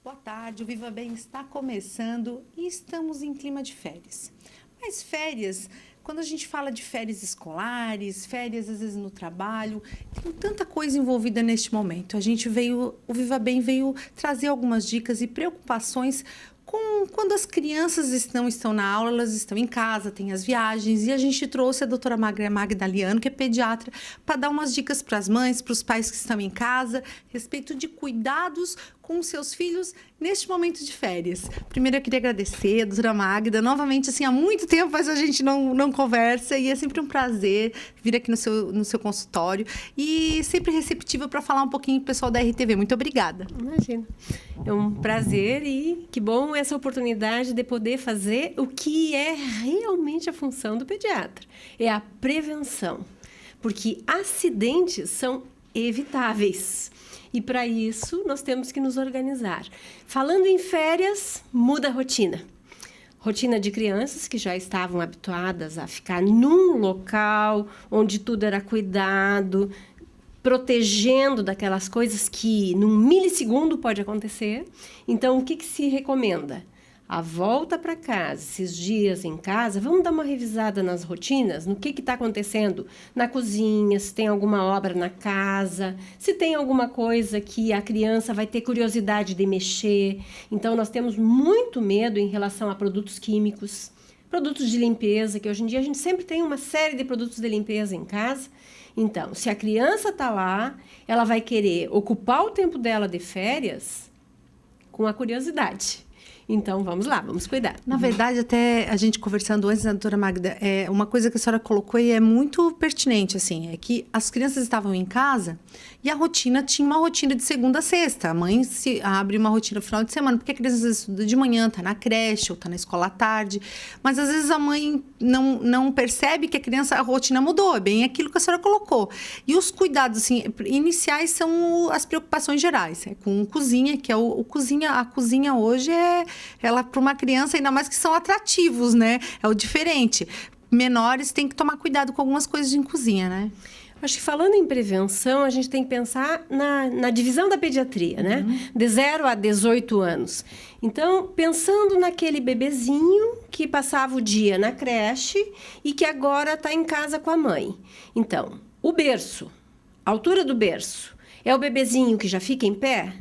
Boa tarde, o Viva Bem está começando e estamos em clima de férias. Mas férias, quando a gente fala de férias escolares, férias às vezes no trabalho, tem tanta coisa envolvida neste momento. O Viva Bem veio trazer algumas dicas e preocupações com quando as crianças estão na aula, elas estão em casa, tem as viagens, e a gente trouxe a doutora Magdaliano, que é pediatra, para dar umas dicas para as mães, para os pais que estão em casa, a respeito de cuidados com os seus filhos neste momento de férias. Primeiro, eu queria agradecer a doutora Magda. Novamente, assim, há muito tempo mas a gente não conversa e é sempre um prazer vir aqui no seu consultório e sempre receptiva para falar um pouquinho com o pessoal da RTV. Muito obrigada. Imagina. É um prazer e que bom essa oportunidade de poder fazer o que é realmente a função do pediatra. É a prevenção. Porque acidentes são evitáveis. E, para isso, nós temos que nos organizar. Falando em férias, muda a rotina. Rotina de crianças que já estavam habituadas a ficar num local onde tudo era cuidado, protegendo daquelas coisas que, num milissegundo, pode acontecer. Então, o que se recomenda? A volta para casa, esses dias em casa, vamos dar uma revisada nas rotinas, no que está acontecendo na cozinha, se tem alguma obra na casa, se tem alguma coisa que a criança vai ter curiosidade de mexer. Então, nós temos muito medo em relação a produtos químicos, produtos de limpeza, que hoje em dia a gente sempre tem uma série de produtos de limpeza em casa. Então, se a criança está lá, ela vai querer ocupar o tempo dela de férias com a curiosidade. Então, vamos lá, vamos cuidar. Na verdade, até a gente conversando antes, a doutora Magda, uma coisa que a senhora colocou e é muito pertinente, assim, é que as crianças estavam em casa e a rotina tinha uma rotina de segunda a sexta. A mãe se abre uma rotina no final de semana, porque a criança estuda de manhã, está na creche ou está na escola à tarde, mas às vezes a mãe não percebe que a rotina mudou, é bem aquilo que a senhora colocou. E os cuidados, assim, iniciais são as preocupações gerais, com cozinha, que é a cozinha hoje ela para uma criança, ainda mais que são atrativos, né? É o diferente. Menores têm que tomar cuidado com algumas coisas em cozinha, né? Acho que falando em prevenção, a gente tem que pensar na divisão da pediatria, né? De 0 a 18 anos. Então, pensando naquele bebezinho que passava o dia na creche e que agora está em casa com a mãe. Então, o berço, a altura do berço, é o bebezinho que já fica em pé?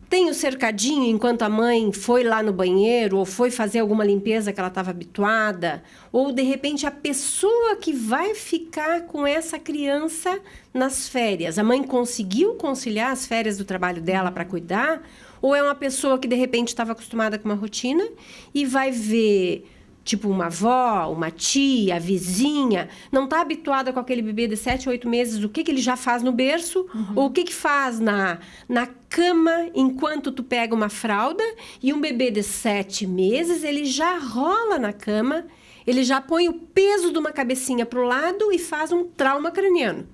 Tem o cercadinho enquanto a mãe foi lá no banheiro ou foi fazer alguma limpeza que ela estava habituada? Ou, de repente, a pessoa que vai ficar com essa criança nas férias? A mãe conseguiu conciliar as férias do trabalho dela para cuidar? Ou é uma pessoa que, de repente, estava acostumada com uma rotina e vai ver... Tipo uma avó, uma tia, a vizinha, não está habituada com aquele bebê de 7, 8 meses, o que ele já faz no berço, ou o que faz na cama enquanto tu pega uma fralda, e um bebê de 7 meses, ele já rola na cama, ele já põe o peso de uma cabecinha para o lado e faz um trauma craniano.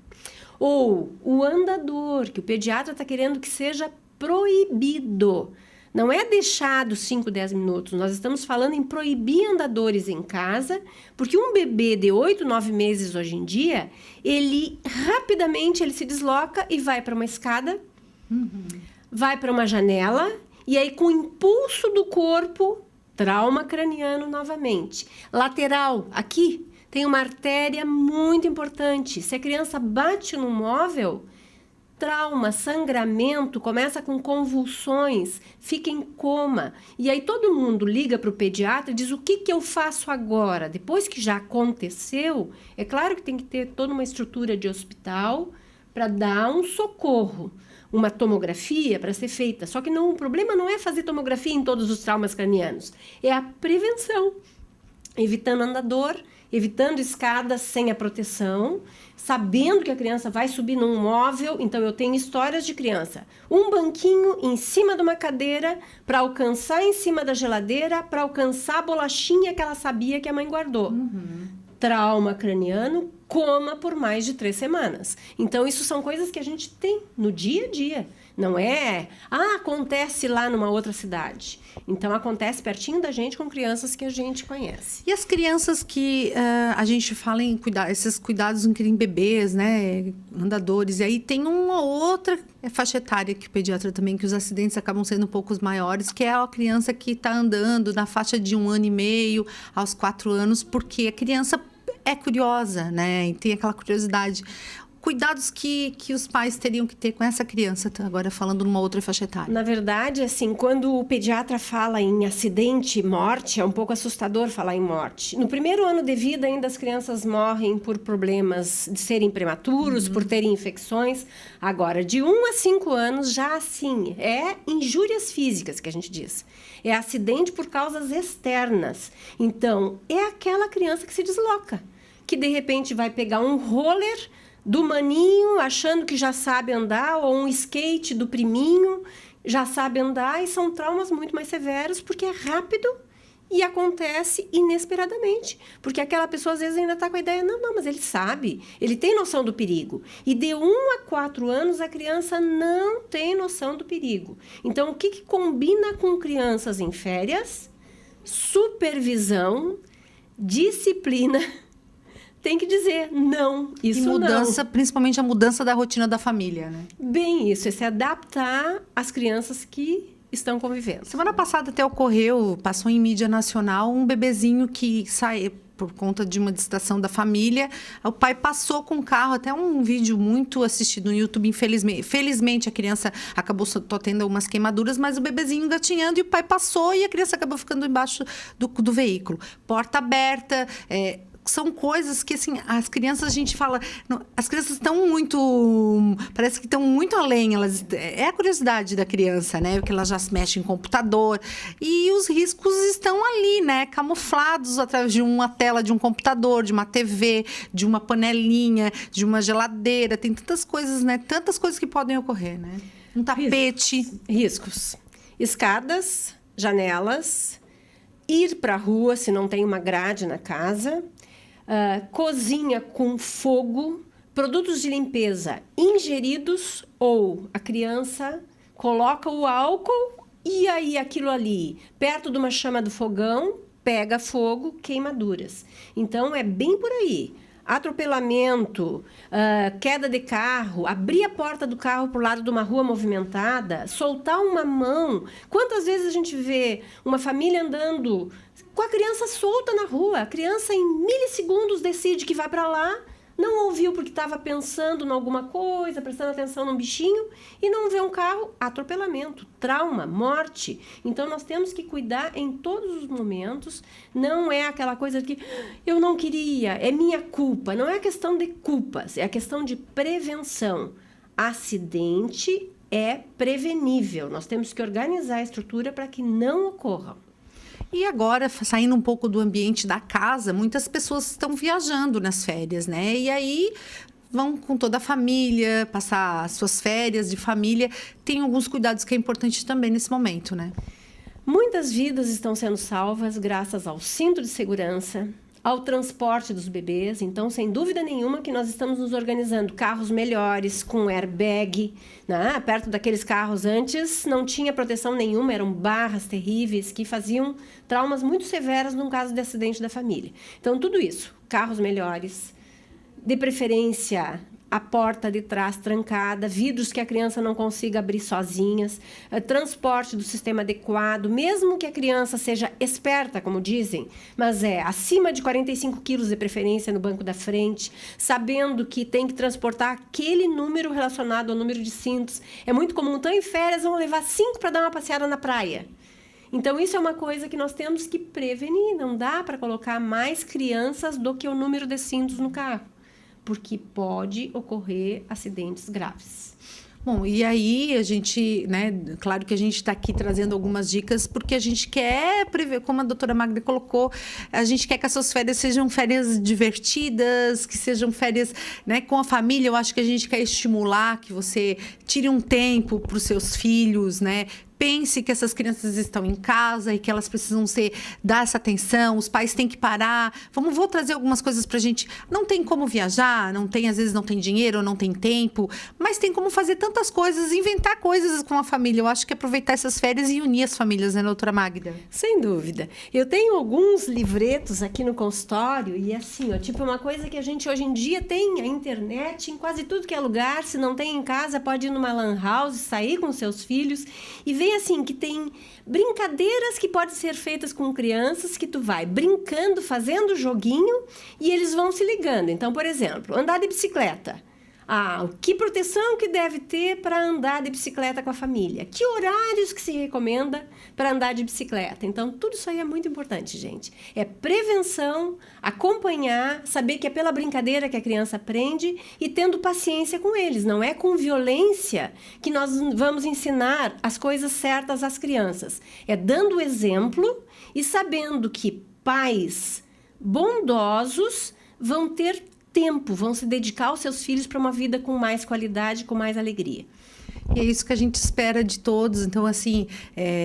Ou o andador, que o pediatra está querendo que seja proibido. Não é deixado 5, 10 minutos. Nós estamos falando em proibir andadores em casa, porque um bebê de 8, 9 meses hoje em dia, ele rapidamente ele se desloca e vai para uma escada, vai para uma janela, e aí com o impulso do corpo, trauma craniano novamente. Lateral, aqui, tem uma artéria muito importante. Se a criança bate no móvel... trauma, sangramento, começa com convulsões, fica em coma. E aí todo mundo liga para o pediatra e diz, o que eu faço agora? Depois que já aconteceu, é claro que tem que ter toda uma estrutura de hospital para dar um socorro, uma tomografia para ser feita. Só que o problema não é fazer tomografia em todos os traumas cranianos, é a prevenção, evitando andador, evitando escadas sem a proteção, sabendo que a criança vai subir num móvel. Então, eu tenho histórias de criança. Um banquinho em cima de uma cadeira para alcançar em cima da geladeira, para alcançar a bolachinha que ela sabia que a mãe guardou. Trauma craniano, coma por mais de 3 semanas. Então, isso são coisas que a gente tem no dia a dia. Não é, acontece lá numa outra cidade. Então, acontece pertinho da gente com crianças que a gente conhece. E as crianças que a gente fala em cuidar, esses cuidados em bebês, né, andadores, e aí tem uma outra faixa etária que o pediatra também, que os acidentes acabam sendo um pouco maiores, que é a criança que está andando na faixa de 1 ano e meio aos 4 anos, porque a criança é curiosa, né, e tem aquela curiosidade. Cuidados que os pais teriam que ter com essa criança, agora falando numa outra faixa etária? Na verdade, assim, quando o pediatra fala em acidente e morte, é um pouco assustador falar em morte. No primeiro ano de vida, ainda as crianças morrem por problemas de serem prematuros, por terem infecções. Agora, de 1 a 5 anos, já assim, é injúrias físicas que a gente diz. É acidente por causas externas. Então, é aquela criança que se desloca, que de repente vai pegar um roller do maninho, achando que já sabe andar, ou um skate do priminho, já sabe andar, e são traumas muito mais severos, porque é rápido e acontece inesperadamente. Porque aquela pessoa, às vezes, ainda está com a ideia, não, mas ele sabe, ele tem noção do perigo. E de 1 a 4 anos, a criança não tem noção do perigo. Então, o que combina com crianças em férias? Supervisão, disciplina. Tem que dizer não, isso e mudança, não. Principalmente a mudança da rotina da família, né? Bem isso, é se adaptar às crianças que estão convivendo. Semana passada até passou em mídia nacional, um bebezinho que saiu por conta de uma distração da família. O pai passou com o carro, até um vídeo muito assistido no YouTube, infelizmente. Felizmente, a criança acabou tendo umas queimaduras, mas o bebezinho engatinhando, e o pai passou e a criança acabou ficando embaixo do veículo. Porta aberta, são coisas que, assim, as crianças, a gente fala... As crianças estão muito... Parece que estão muito além. É a curiosidade da criança, né? Porque elas já se mexem em computador. E os riscos estão ali, né? Camuflados através de uma tela de um computador, de uma TV, de uma panelinha, de uma geladeira. Tem tantas coisas, né? Tantas coisas que podem ocorrer, né? Um tapete. Riscos. Escadas, janelas, ir para a rua se não tem uma grade na casa... cozinha com fogo, produtos de limpeza ingeridos, ou a criança coloca o álcool e aí aquilo ali, perto de uma chama do fogão, pega fogo, queimaduras. Então, é bem por aí. Atropelamento, queda de carro, abrir a porta do carro para o lado de uma rua movimentada, soltar uma mão. Quantas vezes a gente vê uma família andando com a criança solta na rua? A criança, em milissegundos, decide que vai para lá, não ouviu porque estava pensando em alguma coisa, prestando atenção num bichinho, e não vê um carro, atropelamento, trauma, morte. Então, nós temos que cuidar em todos os momentos. Não é aquela coisa que eu não queria, é minha culpa. Não é questão de culpas, é a questão de prevenção. Acidente é prevenível. Nós temos que organizar a estrutura para que não ocorram. E agora, saindo um pouco do ambiente da casa, muitas pessoas estão viajando nas férias, né? E aí vão com toda a família, passar suas férias de família. Tem alguns cuidados que é importante também nesse momento, né? Muitas vidas estão sendo salvas graças ao cinto de segurança, ao transporte dos bebês. Então, sem dúvida nenhuma que nós estamos nos organizando carros melhores, com airbag, né? Perto daqueles carros antes não tinha proteção nenhuma, eram barras terríveis que faziam traumas muito severos num caso de acidente da família. Então, tudo isso, carros melhores, de preferência a porta de trás trancada, vidros que a criança não consiga abrir sozinhas, transporte do sistema adequado, mesmo que a criança seja esperta, como dizem, mas acima de 45 quilos de preferência no banco da frente, sabendo que tem que transportar aquele número relacionado ao número de cintos. É muito comum, estão em férias, vão levar 5 para dar uma passeada na praia. Então, isso é uma coisa que nós temos que prevenir. Não dá para colocar mais crianças do que o número de cintos no carro, porque pode ocorrer acidentes graves. Bom, e aí a gente, né, claro que a gente está aqui trazendo algumas dicas, porque a gente quer prever, como a doutora Magda colocou, a gente quer que as suas férias sejam férias divertidas, que sejam férias, né, com a família. Eu acho que a gente quer estimular que você tire um tempo para os seus filhos, né? pense que essas crianças estão em casa e que elas precisam dar essa atenção, os pais têm que parar. Vou trazer algumas coisas pra gente. Não tem como viajar, às vezes não tem dinheiro, não tem tempo, mas tem como fazer tantas coisas, inventar coisas com a família. Eu acho que aproveitar essas férias e unir as famílias, né, doutora Magda? Sem dúvida. Eu tenho alguns livretos aqui no consultório e assim, tipo uma coisa que a gente hoje em dia tem a internet em quase tudo que é lugar. Se não tem em casa, pode ir numa lan house, sair com seus filhos e ver assim que tem brincadeiras que podem ser feitas com crianças, que tu vai brincando, fazendo joguinho e eles vão se ligando. Então, por exemplo, andar de bicicleta. Que proteção que deve ter para andar de bicicleta com a família? Que horários que se recomenda para andar de bicicleta? Então, tudo isso aí é muito importante, gente. É prevenção, acompanhar, saber que é pela brincadeira que a criança aprende e tendo paciência com eles. Não é com violência que nós vamos ensinar as coisas certas às crianças. É dando exemplo e sabendo que pais bondosos vão ter tempo, vão se dedicar aos seus filhos para uma vida com mais qualidade, com mais alegria. E é isso que a gente espera de todos. Então, assim,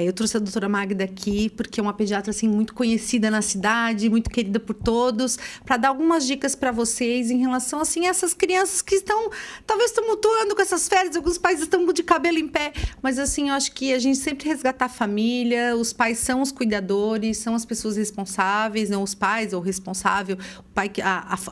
eu trouxe a doutora Magda aqui porque é uma pediatra, assim, muito conhecida na cidade, muito querida por todos, para dar algumas dicas para vocês em relação, assim, a essas crianças que talvez tumultuando com essas férias, alguns pais estão de cabelo em pé, mas, assim, eu acho que a gente sempre resgatar a família, os pais são os cuidadores, são as pessoas responsáveis, não os pais ou o responsável, o pai,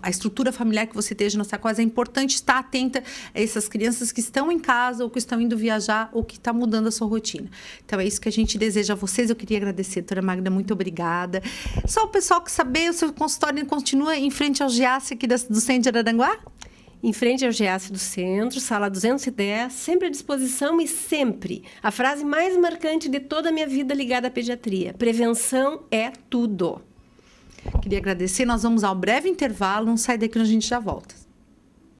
a estrutura familiar que você esteja na sua casa, é importante estar atenta a essas crianças que estão em casa ou que estão indo viajar ou que está mudando a sua rotina. Então, é isso que a gente deseja a vocês. Eu queria agradecer, doutora Magda, muito obrigada. Só o pessoal que saber, o seu consultório continua em frente ao GEAS aqui do centro de Araranguá? Em frente ao GEAS do centro, sala 210, sempre à disposição e sempre. A frase mais marcante de toda a minha vida ligada à pediatria: prevenção é tudo. Queria agradecer. Nós vamos ao breve intervalo. Não sai daqui, a gente já volta.